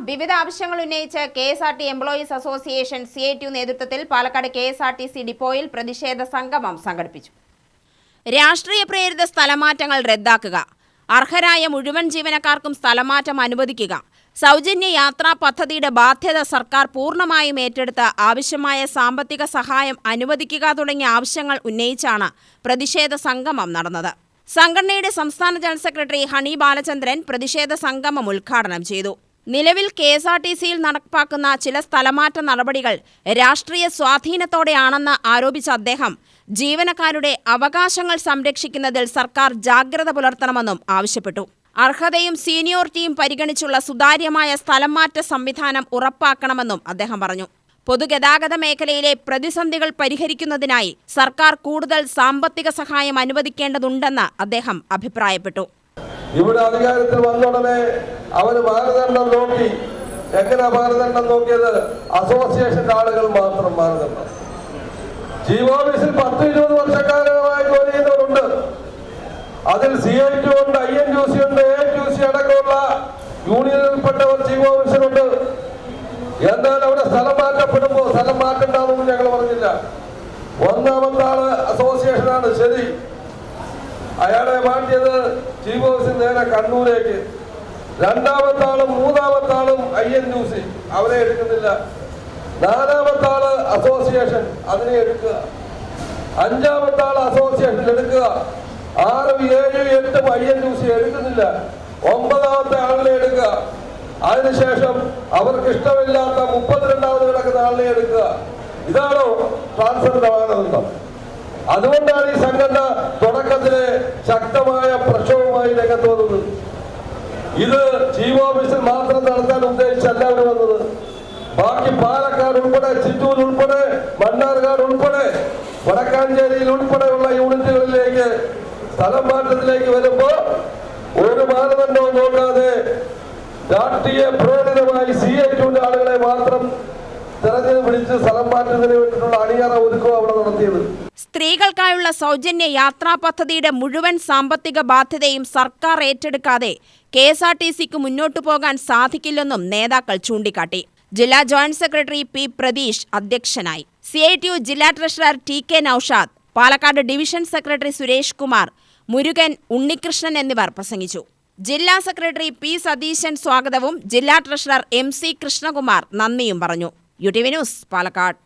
വിവിധ ആവശ്യങ്ങൾ ഉന്നയിച്ച് കെഎസ്ആർടി എംപ്ലോയീസ് അസോസിയേഷൻ CITU നേതൃത്വത്തിൽ പാലക്കാട് KSRTC ഡിപ്പോയിൽ പ്രതിഷേധ സംഗമം സംഘടിപ്പിച്ചു. രാഷ്ട്രീയ പ്രേരിത സ്ഥലമാറ്റങ്ങൾ റദ്ദാക്കുക, അർഹരായ മുഴുവൻ ജീവനക്കാർക്കും സ്ഥലമാറ്റം അനുവദിക്കുക, സൗജന്യ യാത്രാ പദ്ധതിയുടെ ബാധ്യത സർക്കാർ പൂർണ്ണമായും ഏറ്റെടുത്ത് ആവശ്യമായ സാമ്പത്തിക സഹായം അനുവദിക്കുക തുടങ്ങിയ ആവശ്യങ്ങൾ ഉന്നയിച്ചാണ് പ്രതിഷേധ സംഗമം നടന്നത്. സംഘടനയുടെ സംസ്ഥാന ജനറൽ സെക്രട്ടറി ഹണി ബാലചന്ദ്രൻ പ്രതിഷേധ സംഗമം ഉദ്ഘാടനം ചെയ്തു. നിലവിൽ KSRTCയിൽ നടപ്പാക്കുന്ന ചില സ്ഥലമാറ്റ നടപടികൾ രാഷ്ട്രീയ സ്വാധീനത്തോടെയാണെന്ന് ആരോപിച്ച അദ്ദേഹം ജീവനക്കാരുടെ അവകാശങ്ങൾ സംരക്ഷിക്കുന്നതിൽ സർക്കാർ ജാഗ്രത പുലർത്തണമെന്നും ആവശ്യപ്പെട്ടു. അർഹതയും സീനിയോറിറ്റിയും പരിഗണിച്ചുള്ള സുതാര്യമായ സ്ഥലംമാറ്റ സംവിധാനം ഉറപ്പാക്കണമെന്നും അദ്ദേഹം പറഞ്ഞു. പൊതുഗതാഗത മേഖലയിലെ പ്രതിസന്ധികൾ പരിഹരിക്കുന്നതിനായി സർക്കാർ കൂടുതൽ സാമ്പത്തിക സഹായം അനുവദിക്കേണ്ടതുണ്ടെന്ന് അദ്ദേഹം അഭിപ്രായപ്പെട്ടു. ഇവിടെ അധികാരത്തിൽ വന്നുടനെ അവര് മാനദണ്ഡം നോക്കി. എങ്ങനെ മാനദണ്ഡം നോക്കിയത്? അസോസിയേഷന്റെ ആളുകൾ മാത്രം മാനദണ്ഡം. ഓഫീസിൽ 10-20 വർഷക്കാലമായി ജോലി ചെയ്യുന്നവരുണ്ട്. അതിൽ CITU ഉണ്ട്, INTUC ഉണ്ട്, AITUC അടക്കമുള്ള യൂണിയനിൽപ്പെട്ടവർ ഓഫീസിലുണ്ട്. എന്നാൽ അവിടെ സ്ഥലം മാറ്റപ്പെടുമ്പോ സ്ഥലം മാറ്റണ്ടാവുമെന്ന് ഞങ്ങൾ പറഞ്ഞില്ല. ഒന്നാമത്തെ ആള് അസോസിയേഷനാണ്, ശരി. അയാളെ മാറ്റിയത് ഓഫീസിൽ നേരെ കണ്ണൂരേക്ക്. രണ്ടാമത്തെ ആളും മൂന്നാമത്തെ ആളും INTUC, അവരെ എടുക്കുന്നില്ല. നാലാമത്തെ ആള് അസോസിയേഷൻ, അതിനെ എടുക്കുക. അഞ്ചാമത്തെ ആള് അസോസിയേഷൻ എടുക്കുക. 6, 7, 8 INTUC എടുക്കുന്നില്ല. 9ാമത്തെ ആളിനെ എടുക്കുക. അതിനുശേഷം അവർക്ക് ഇഷ്ടമില്ലാത്ത 32ാമത് കിടക്കുന്ന ആളിനെ എടുക്കുക. ഇതാണോ ട്രാൻസ്ഫറിന്റെ മാനദണ്ഡം? അതുകൊണ്ടാണ് ഈ സംഘടന തുടക്കത്തിലെ ശക്തമായ പ്രക്ഷോഭമായി രംഗത്ത് വന്നത്. ഇത് ഓഫീസിൽ മാത്രം നടത്താൻ ഉദ്ദേശിച്ചല്ല അവർ വന്നത്. ബാക്കി പാലക്കാട് ഉൾപ്പെടെ, ചിറ്റൂർ ഉൾപ്പെടെ, മണ്ണാർക്കാട് ഉൾപ്പെടെ, വടക്കാഞ്ചേരിയിൽ ഉൾപ്പെടെയുള്ള യൂണിറ്റുകളിലേക്ക് സ്ഥലം മാറ്റത്തിലേക്ക് വരുമ്പോ ഒരു മാനദണ്ഡവും നോക്കാതെ രാഷ്ട്രീയ പ്രേരിതമായി CITUവിന്റെ ആളുകളെ മാത്രം തെരഞ്ഞെടുപ്പ് പിടിച്ച് സ്ഥലം മാറ്റത്തിന് വേണ്ടിയിട്ടുള്ള അണിയറ ഒരുക്കവും അവിടെ നടത്തിയത്. സ്ത്രീകൾക്കായുള്ള സൗജന്യ യാത്രാ പദ്ധതിയുടെ മുഴുവൻ സാമ്പത്തിക ബാധ്യതയും സർക്കാർ ഏറ്റെടുക്കാതെ KSRTCക്ക് മുന്നോട്ടു പോകാൻ സാധിക്കില്ലെന്നും നേതാക്കൾ ചൂണ്ടിക്കാട്ടി. ജില്ലാ ജോയിന്റ് സെക്രട്ടറി P. പ്രതീഷ് അധ്യക്ഷനായി. CITU ജില്ലാ treasurer TK Noushad, Palakkad division secretary Suresh Kumar, Murugan, Unnikrishnan എന്നിവർ പ്രസംഗിച്ചു. ജില്ലാ സെക്രട്ടറി P. സതീശൻ സ്വാഗതവും ജില്ലാ ട്രഷറർ MC കൃഷ്ണകുമാർ നന്ദിയും പറഞ്ഞു. UTV news, Palakkad.